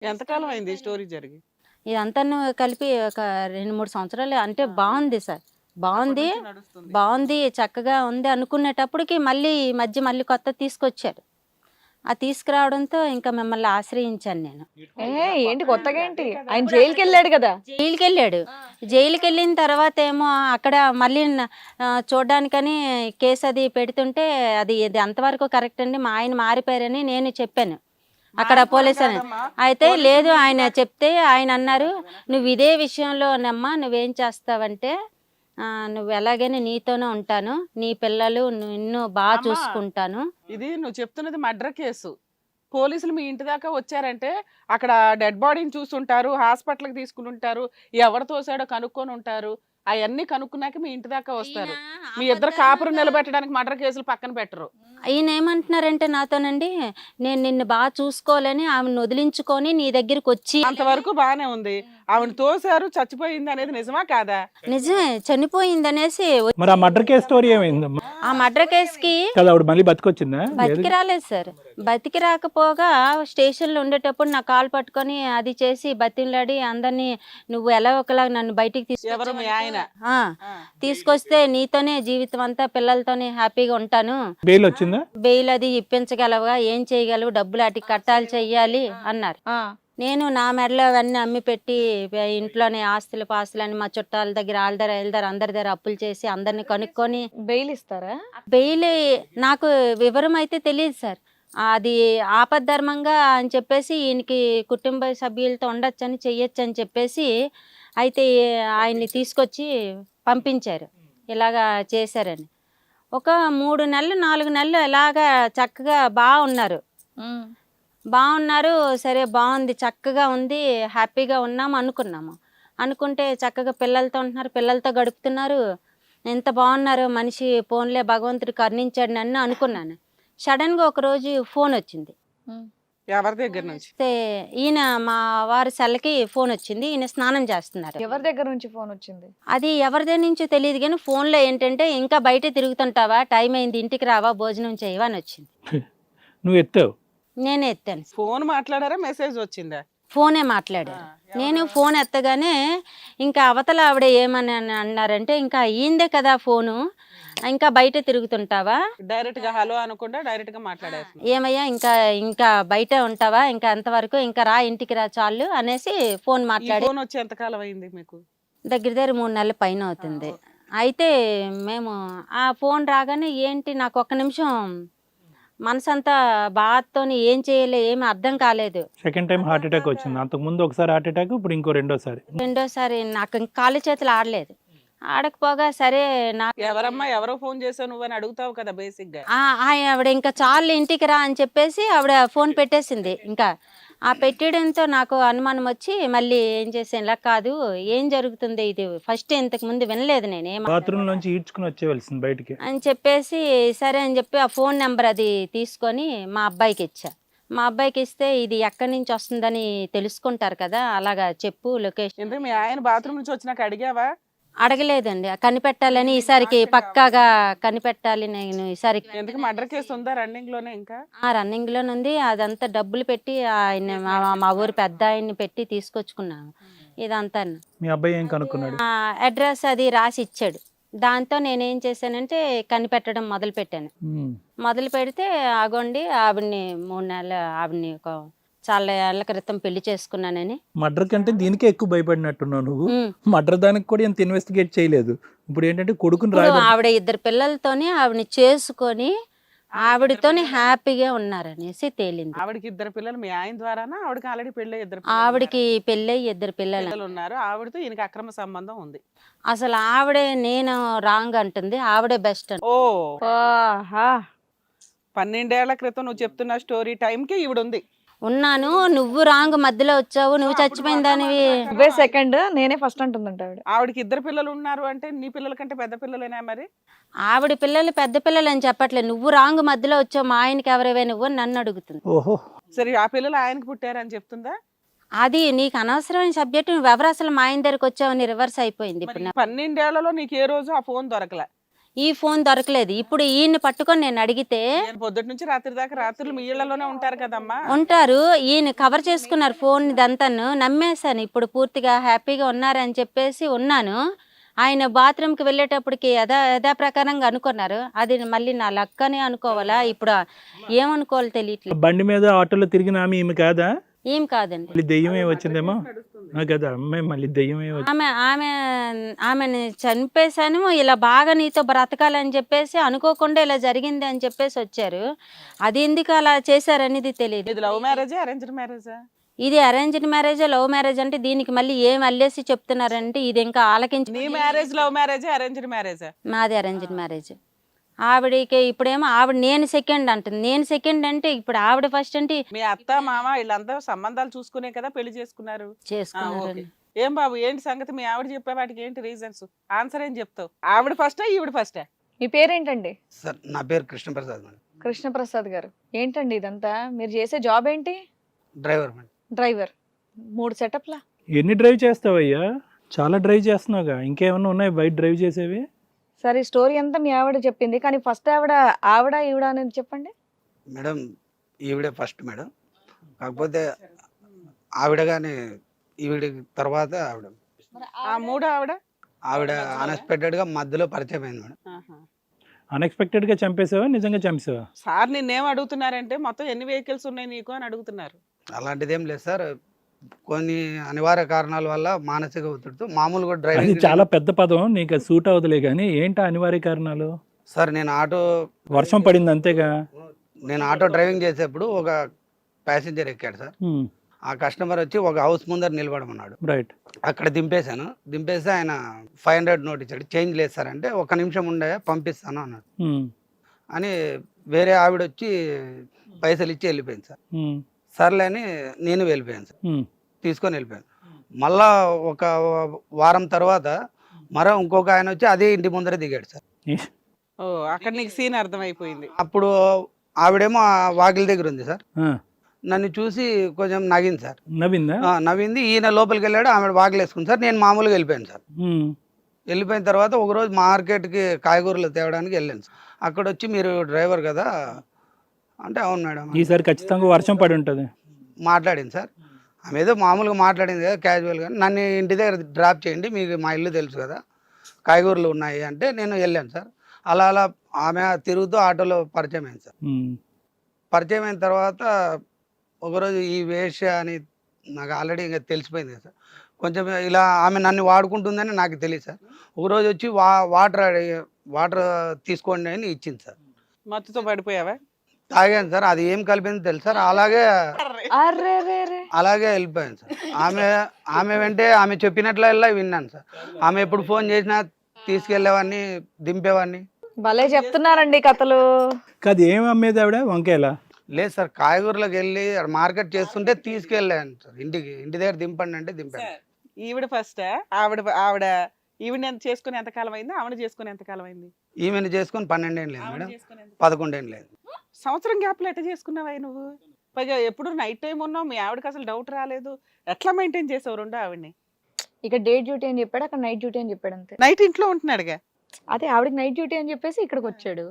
ఎంతకాలం అయింది ఈ స్టోరీ జరిగి? ఇదంతాను కలిపి ఒక 2, 3 సంవత్సరాలు అంటే బాగుంది సార్. అప్పటి బాగుంది. నుంచి నడుస్తుంది. బాగుంది. చక్కగా ఉంది అనుకునేటప్పటికి మళ్ళీ ఈ మధ్య మళ్ళీ కొత్తది తీసుకొచ్చారు. ఆ తీసుకురావడంతో ఇంకా మిమ్మల్ని ఆశ్రయించాను నేను. ఏంటి కొత్తగా ఏంటి? ఆయన జైలుకి వెళ్ళాడు కదా. జైలుకెళ్ళాడు. జైలుకెళ్ళిన తర్వాత ఏమో అక్కడ మళ్ళీ చూడ్డానికని కేసు అది పెడుతుంటే ఇది ఎంతవరకు కరెక్ట్ అండి, మా ఆయన మారిపోయారని నేను చెప్పాను అక్కడ పోలీసు అని. అయితే లేదు ఆయన చెప్తే ఆయన అన్నారు, నువ్వు ఇదే విషయంలోనమ్మా నువ్వేం చేస్తావంటే నువ్వు ఎలాగైనా నీతోనే ఉంటాను, నీ పిల్లలు నిన్ను బాగా చూసుకుంటాను. ఇది నువ్వు చెప్తున్నది మర్డర్ కేసు. పోలీసులు మీ ఇంటి దాకా వచ్చారంటే అక్కడ డెడ్ బాడీని చూసుంటారు, హాస్పిటల్కి తీసుకుని ఉంటారు, ఎవరు తోసాడో కనుక్కొని ఉంటారు. అవన్నీ కనుక్కున్నాక మీ ఇంటి దాకా వస్తారు. మీ ఇద్దరు కాపురం నిలబెట్టడానికి మర్డర్ కేసులు పక్కన పెట్టరు. ఈయన ఏమంటున్నారంటే నాతోనండి, నేను నిన్ను బాగా చూసుకోవాలని ఆమెను వదిలించుకొని నీ దగ్గరికి వచ్చి. అంతవరకు బానే ఉంది. ఆవిడ తోసారు, చచ్చిపోయింది అనేది నిజమా కాదా? నిజమే, చనిపోయింది అనేసి. మరి ఆ మర్డర్ కేసు స్టోరీ ఏమైందమ్మా? ఆ మర్డర్ కేసుకి కదా ఆవిడ మళ్ళీ బతికొచ్చిందా? బతికి రాలేదు సార్. బతికి రాకపోగా స్టేషన్లో ఉండేటప్పుడు నా కాలు పట్టుకొని అది చేసి బతిలాడి అందరినీ నువ్వు ఎలా ఒకలా నన్ను బయటికి ఎవరు మీ ఆయన? తీసుకొస్తే నీతోనే జీవితం అంతా పిల్లలతోనే హ్యాపీగా ఉంటాను, బెయిల్ వచ్చిందా? బెయిల్ అది ఇప్పించగలవుగా, ఏం చేయగలవు, డబ్బులు అటు కట్టాలి చెయ్యాలి అన్నారు. నేను నా మెడలో అవన్నీ అమ్మి పెట్టి ఇంట్లోనే ఆస్తులు పాస్తులని మా చుట్టాల దగ్గర వాళ్ళ దగ్గర వీళ్ళ దగ్గర అందరి దగ్గర అప్పులు చేసి అందరిని కనుక్కొని బెయిల్ ఇస్తారా? బెయిల్ నాకు వివరం అయితే తెలియదు సార్. అది ఆపద్ధర్మంగా అని చెప్పేసి ఈయనకి కుటుంబ సభ్యులతో ఉండొచ్చని చెయ్యొచ్చు అని చెప్పేసి అయితే ఆయన్ని తీసుకొచ్చి పంపించారు. ఇలాగా చేశారని ఒక 3 నెలలు 4 నెలలు ఇలాగా చక్కగా బాగున్నారు. సరే బాగుంది, చక్కగా ఉంది, హ్యాపీగా ఉన్నాము అనుకున్నాము. అనుకుంటే చక్కగా పిల్లలతో ఉంటున్నారు, పిల్లలతో గడుపుతున్నారు, ఎంత బాగున్నారు మనిషి, ఫోన్లే భగవంతుడు కరుణించాడు నన్ను అనుకున్నాను. సడన్గా ఒకరోజు ఫోన్ వచ్చింది. ఎవరి దగ్గర నుంచి? ఈయన మా వారి సెల్కి ఫోన్ వచ్చింది. ఈయన స్నానం చేస్తున్నారు. ఎవరి దగ్గర నుంచి ఫోన్ వచ్చింది? అది ఎవరిదే నుంచో తెలియదు కానీ ఫోన్లో ఏంటంటే ఇంకా బయట తిరుగుతుంటావా, టైం అయింది ఇంటికి రావా, భోజనం చేయవా అని వచ్చింది. నువ్వు ఎత్తావు? నేనే ఎత్తాను. ఫోన్ మాట్లాడారా, మెసేజ్ వచ్చిందా? ఫోనే మాట్లాడారు. నేను ఫోన్ ఎత్తగానే ఇంకా అవతల ఆవిడ ఏమని అన్నారంటే, ఇంకా అయ్యిందే కదా ఫోను, ఇంకా బయట తిరుగుతుంటావా, డైరెక్ట్ గా హలో అనకుండా డైరెక్ట్ గా మాట్లాడారు. ఏమయ్యా ఇంకా బయట ఉంటావా, ఇంకా అంతవరకు, ఇంకా రా ఇంటికి రా చాలు అనేసి ఫోన్ మాట్లాడి. ఫోన్ వచ్చి ఎంతకాలం అయింది మీకు? దగ్గర 3 నెలల పైన అవుతుంది. అయితే మేము ఆ ఫోన్ రాగానే ఏంటి నాకు ఒక్క నిమిషం మనసంతా బాధతోని ఏం చేయలే, ఏమి అర్థం కాలేదు. సెకండ్ టైం హార్ట్ అటాక్ వచ్చింది. అంతకు ముందు ఒకసారి హార్ట్ అటాక్, ఇప్పుడు ఇంకో రెండోసారి నాకు కాళ్ళు చేతులు ఆడలేదు. ఆడకపోగా సరే నాకు ఎవరమ్మా ఎవరో ఫోన్ చేసావు నువ్వు అని అడుగుతావు కదా బేసిక్ గా. ఆవిడ ఇంకా చాలు ఇంటికి రా అని చెప్పేసి ఆవిడ ఫోన్ పెట్టేసింది. ఇంకా ఆ పెట్టడంతో నాకు అనుమానం వచ్చి మళ్ళీ ఏం చేసాను, ఇలా కాదు ఏం జరుగుతుంది, ఇది ఫస్ట్ ఇంతకు ముందు వినలేదు నేను బాత్రూమ్ నుంచి ఈడ్చుకుని వచ్చేవలసింది బయటికి అని చెప్పేసి సరే అని చెప్పి ఆ ఫోన్ నెంబర్ అది తీసుకొని మా అబ్బాయికి ఇచ్చా. మా అబ్బాయికి ఇస్తే ఇది ఎక్కడి నుంచి వస్తుందని తెలుసుకుంటారు కదా, అలాగా చెప్పు లొకేషన్. ఎందుకు మీ ఆయన బాత్రూమ్ నుంచి వచ్చినాక అడిగావా? అడగలేదండి, కనిపెట్టాలని ఈసారికి పక్కాగా కనిపెట్టాలి నేను ఈసారికి. ఎందుకు మర్డర్ కేసు ఉందా రన్నింగ్ లోనే? ఇంకా రన్నింగ్ లోనే ఉంది. అదంతా డబ్బులు పెట్టి ఆయన మా ఊరు పెద్ద ఆయన్ని పెట్టి తీసుకొచ్చుకున్నాను ఇదంతా. మీ అబ్బాయి ఏం కనుక్కున్నాడు? అడ్రస్ అది రాసి ఇచ్చాడు. దాంతో నేనేం చేశానంటే కనిపెట్టడం మొదలు పెట్టాను. మొదలు పెడితే ఆగోండి ఆవిడ్ని 3 నెలలు ఆవిడ్ని చాలా ఏళ్ల క్రితం పెళ్లి చేసుకున్నానని. మర్డర్ కంటే దీనికే ఎక్కువ భయపడినట్టున్నావు నువ్వు. మర్డర్ దానికి కూడా ఎంత ఇన్వెస్టిగేట్ చేయలేదు. ఇప్పుడు ఏంటంటే కొడుకుని ఆవిడ 2 పిల్లలతోని ఆవిడని చేసుకొని ఆవిడతోని హ్యాపీగా ఉన్నారనేసి తేలింది. ఆవిడకి 2 పిల్లలు మీ ఆయన ద్వారానా? ఆవిడకి ఆల్రెడీ పెళ్ళి 2 ఆవిడకి పెళ్ళై 2 పిల్లలు ఉన్నారు. ఆవిడతో ఈయనకి అక్రమ సంబంధం ఉంది. అసలు ఆవిడే నేను రాంగ్ అంటుంది, ఆవిడే బెస్ట్ అంట. 12 ఏళ్ల క్రితం నువ్వు చెప్తున్న స్టోరీ టైంకి ఈవిడ ఉంది. ఉన్నాను, నువ్వు రాంగ్ మధ్యలో వచ్చావు, నువ్వు చచ్చిపోయిన దానివి. నువ్వే సెకండ్, నేనే ఫస్ట్ అంటుందంట ఆవిడ. ఆవిడకి 2 పిల్లలు ఉన్నారు అంటే నీ పిల్లల కంటే పెద్ద పిల్లలేనా మరి? ఆవిడ పిల్లలు పెద్ద పిల్లలు అని చెప్పట్లేదు, నువ్వు రాంగ్ మధ్యలో వచ్చావు, మా ఆయనకి ఎవరైనా నువ్వు నన్ను అడుగుతుంది. ఓహో సరే, ఆ పిల్లలు ఆయనకి పుట్టారని చెప్తుందా? అది నీకు అనవసరమైన సబ్జెక్ట్, నువ్వు ఎవరు అసలు మా ఆయన దగ్గరకు వచ్చావని రివర్స్ అయిపోయింది. ఇప్పుడు 12 ఏళ్లలో నీకు ఏ రోజు ఆ ఫోన్ దొరకలే? ఈ ఫోన్ దొరకలేదు. ఇప్పుడు ఈయన్ని పట్టుకొని నేను అడిగితే నేను పొద్దుటి నుంచి రాత్రి దాకా రాత్రులు మీ ఇళ్లలోనే ఉంటారు కదమ్మా. ఉంటారు, ఈయన కవర్ చేసుకున్నారు ఫోన్ ఇదంతాను. నమ్మేశాను, ఇప్పుడు పూర్తిగా హ్యాపీగా ఉన్నారని చెప్పేసి ఉన్నాను. ఆయన బాత్రూమ్కి వెళ్ళేటప్పటికి యథా ప్రకారంగా అనుకున్నారు. అది మళ్ళీ నా లక్ అని అనుకోవాలా, ఇప్పుడు ఏమనుకోవాలో తెలియట్లేదు. బండి మీద ఆటోలో తిరిగిన ఆమె ఈమె కాదా? ఏం కాదండి, మళ్ళీ దెయ్యమే వచ్చిందేమో కదా అమ్మాయి, మళ్ళీ దెయ్యమే వచ్చింది. ఆమెని చంపేశాను, ఇలా బాగా నీతో బ్రతకాలని చెప్పేసి అనుకోకుండా ఇలా జరిగింది అని చెప్పేసి వచ్చారు. అది ఎందుకు అలా చేశారనేది తెలియదు. ఇది లవ్ మ్యారేజా అరేంజ్డ్ మ్యారేజా? ఇది అరేంజ్డ్ మ్యారేజ్, లవ్ మ్యారేజ్ అంటే దీనికి మళ్ళీ ఏం అల్లేసి చెప్తున్నారంటే ఇది ఇంకా ఆలకించి. నీ మ్యారేజ్ లవ్ మ్యారేజా అరేంజ్డ్ మ్యారేజా? మాది అరేంజ్డ్ మ్యారేజ్. ఆవిడకి ఇప్పుడేమో ఆవిడ నేను సెకండ్ అంటుంది. నేను సెకండ్ అంటే ఇప్పుడు ఆవిడ ఫస్ట్ అంటే మీ అత్త మామ వీళ్ళంతా సంబంధాలు చూసుకునే కదా పెళ్లి చేసుకున్నారు. చేసుకున్నారు. ఓకే. ఏం బాబు ఏంటి సంగతి? మీ ఆవిడ చెప్పే వాటికి ఏంటి రీజన్స్? ఆన్సర్ ఏం చెప్తావు? ఆవిడ ఫస్టా ఈవిడ ఫస్టా? మీ పేరేంటండి? సార్ నా పేరు కృష్ణప్రసాద్ మేడం. కృష్ణప్రసాద్ గారు, ఏంటండి ఇదంతా? మీరు చేసే జాబ్ ఏంటి? Driver madam. డ్రైవర్. 3 సెటప్లా? ఎన్ని డ్రైవ్ చేస్తావయ్యా? చాలా డ్రైవ్ చేస్తున్నావుగా, ఇంకేమన్నా ఉన్నాయి బయట డ్రైవ్ చేసేవి? సరే, స్టోరీ అంతా మీ ఆవిడ చెప్పింది, కానీ ఫస్ట్ ఈవిడ అనేది చెప్పండి. మేడం ఈవిడే ఫస్ట్ మేడం, కాకపోతే ఆవిడ కానీ ఈవిడ తర్వాత ఆ మూడో ఆవిడ అన్ఎక్స్పెక్టెడ్గా మధ్యలో పరిచయం అయింది మేడం. అన్ఎక్స్పెక్టెడ్ గా చంపేసావా, నిజంగా చంపేసావా? సార్ నిన్నేం అడుగుతున్నారంటే మొత్తం ఎన్ని వెహికల్స్ ఉన్నాయి నీకు అని అడుగుతున్నారు. అలాంటిదేం లేదు సార్, కొన్ని అనివార్య కారణాల వల్ల మానసిక ఒత్తిడితో మామూలుగా అది డ్రైవింగ్. చాలా పెద్ద పదం, నీకు అది సూట్ అవుతలే కానీ ఏంటా అనివార్య కారణాలు? సార్ నేను వర్షం పడింది అంతేగా. ఆటో డ్రైవింగ్ చేసేప్పుడు ఒక ప్యాసింజర్ ఎక్కాడు సార్. ఆ కస్టమర్ వచ్చి ఒక హౌస్ ముందర నిలబడమన్నాడు. రైట్. అక్కడ దింపేసి ఆయన 500 నోట్ ఇచ్చాడు. చేంజ్ లేదు సార్ అంటే, 1 నిమిషం ఉండే పంపిస్తాను అన్నాడు. అని వేరే ఆవిడ వచ్చి పైసలు ఇచ్చి వెళ్ళిపోయింది సార్. సర్లే అని నేను వెళ్ళిపోయాను సార్, తీసుకొని వెళ్ళిపోయాను. మళ్ళా ఒక వారం తర్వాత ఇంకొక ఆయన వచ్చి అదే ఇంటి ముందర దిగాడు సార్. ఓ అక్కడ నీకు సీన్ అర్థమైపోయింది. అప్పుడు ఆవిడేమో ఆ వాకిలి దగ్గర ఉంది సార్. నన్ను చూసి కొంచెం నవ్వింది సార్. నవ్వింది. ఈయన లోపలికి వెళ్ళాడు, ఆమె వాకిలి వేసుకుంది సార్. నేను మామూలుగా వెళ్ళిపోయాను సార్. వెళ్ళిపోయిన తర్వాత ఒకరోజు మార్కెట్కి కాయగూరలు తేవడానికి వెళ్ళాను సార్. అక్కడ వచ్చి మీరు డ్రైవర్ కదా అంటే, అవును మేడం. ఈసారి ఖచ్చితంగా వర్షం పడి ఉంటుంది. మాట్లాడింది సార్. ఆమె ఏదో మామూలుగా మాట్లాడింది కదా క్యాజువల్గా, నన్ను ఇంటి దగ్గర డ్రాప్ చేయండి, మీకు మా ఇల్లు తెలుసు కదా, కాయగూరలు ఉన్నాయి అంటే నేను వెళ్ళాను సార్. అలా ఆమె తిరుగుతూ ఆటోలో పరిచయం అయింది సార్. పరిచయం అయిన తర్వాత ఒకరోజు ఈ వేష్య అని నాకు ఆల్రెడీ ఇంకా తెలిసిపోయింది కదా సార్. కొంచెం ఇలా ఆమె నన్ను వాడుకుంటుందని నాకు తెలియదు సార్. ఒకరోజు వచ్చి వాటర్ తీసుకోండి అని ఇచ్చింది సార్. మత్తుతో పడిపోయావా? తాగాను సార్. అది ఏం కలిపింది తెలుసు సార్. అలాగే వెళ్ళిపోయాను సార్. ఆమె వెంటే ఆమె చెప్పినట్లల్లా విన్నాను సార్. ఆమె ఎప్పుడు ఫోన్ చేసినా తీసుకెళ్లేవాడిని, దింపేవాడిని. భలే చెప్తున్నారండి కథలు. కాదు, ఏం అమ్మేది ఆవిడ? వంకాయలా? లేదు సార్, కాయగూరలకు వెళ్ళి మార్కెట్ చేస్తుంటే తీసుకెళ్ళాను సార్. ఇంటి దగ్గర దింపండి అంటే దింపాను. ఈవిడ ఫస్ట్ ఈవిడ చేసుకుని ఎంతకాలం అయింది? ఆవిడ చేసుకుని ఎంతకాలం అయింది? ఈమెను చేసుకుని 12 ఏళ్ళు లేదు మేడం, 11 ఏళ్ళు లేదు. సంవత్సరం గ్యాప్లో ఎట్లా చేసుకున్నావా నువ్వు? పైగా ఎప్పుడు నైట్ టైం ఉన్నావు, మీ ఆవిడకి అసలు డౌట్ రాలేదు. ఎట్లా మెయింటైన్ చేసావు రెండో ఆవిడని? ఇక డే డ్యూటీ అని చెప్పాడు, అక్కడ నైట్ డ్యూటీ అని చెప్పాడు అంతే. నైట్ ఇంట్లో ఉంటున్నాడుగా. అదే ఆవిడకి నైట్ డ్యూటీ అని చెప్పేసి ఇక్కడికి వచ్చాడు.